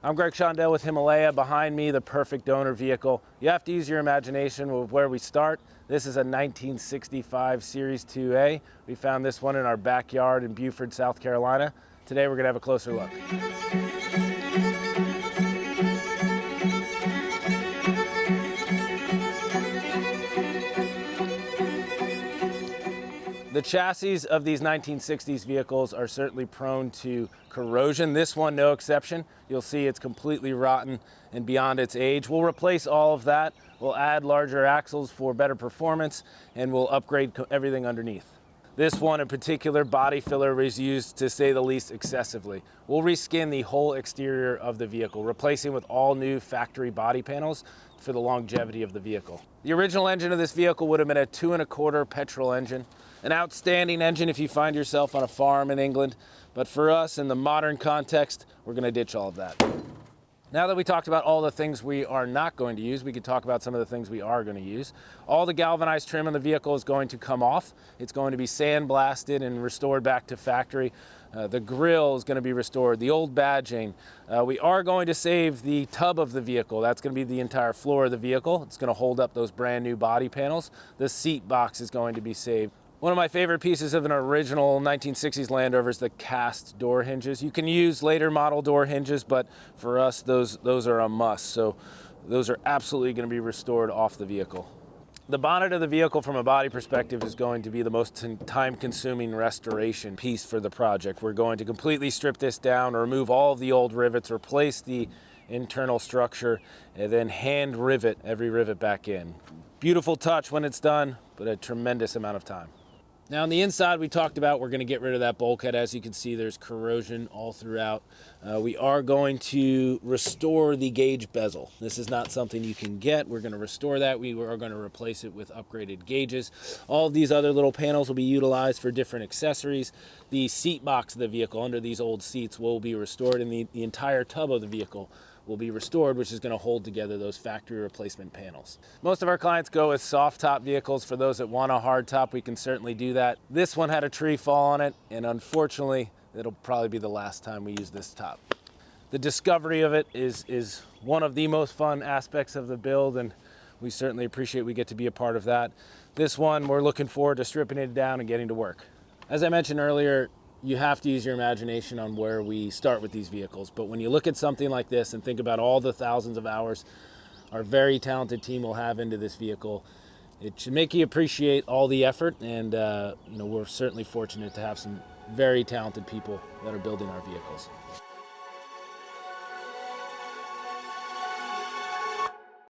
I'm Greg Shondell with Himalaya. Behind me, the perfect donor vehicle. You have to use your imagination with where we start. This is a 1965 Series IIA. We found this one in our backyard in Beaufort, South Carolina. Today we're going to have a closer look. The chassis of these 1960s vehicles are certainly prone to corrosion. This one, no exception. You'll see it's completely rotten and beyond its age. We'll replace all of that. We'll add larger axles for better performance, and we'll upgrade everything underneath. This one in particular, body filler, was used, to say the least, excessively. We'll reskin the whole exterior of the vehicle, replacing with all new factory body panels for the longevity of the vehicle. The original engine of this vehicle would have been a 2 1/4 petrol engine. An outstanding engine if you find yourself on a farm in England, but for us in the modern context, we're going to ditch all of that. Now that we talked about all the things we are not going to use, we can talk about some of the things we are going to use. All the galvanized trim on the vehicle is going to come off. It's going to be sandblasted and restored back to factory. The grille is going to be restored, the old badging. We are going to save the tub of the vehicle. That's going to be the entire floor of the vehicle. It's going to hold up those brand new body panels. The seat box is going to be saved. One of my favorite pieces of an original 1960s Land Rover is the cast door hinges. You can use later model door hinges, but for us, those are a must. So those are absolutely going to be restored off the vehicle. The bonnet of the vehicle from a body perspective is going to be the most time-consuming restoration piece for the project. We're going to completely strip this down, remove all of the old rivets, replace the internal structure, and then hand rivet every rivet back in. Beautiful touch when it's done, but a tremendous amount of time. Now on the inside, we talked about we're going to get rid of that bulkhead. As you can see, there's corrosion all throughout. We are going to restore the gauge bezel. This is not something you can get. We're going to restore that. We are going to replace it with upgraded gauges. All of these other little panels will be utilized for different accessories. The seat box of the vehicle under these old seats will be restored, and the entire tub of the vehicle will be restored, which is going to hold together those factory replacement panels. Most of our clients go with soft top vehicles. For those that want a hard top, we can certainly do that. This one had a tree fall on it, and unfortunately, it'll probably be the last time we use this top. The discovery of it is one of the most fun aspects of the build, and we certainly appreciate we get to be a part of that. This one, we're looking forward to stripping it down and getting to work. As I mentioned earlier, you have to use your imagination on where we start with these vehicles. But when you look at something like this and think about all the thousands of hours our very talented team will have into this vehicle, it should make you appreciate all the effort. And we're certainly fortunate to have some very talented people that are building our vehicles.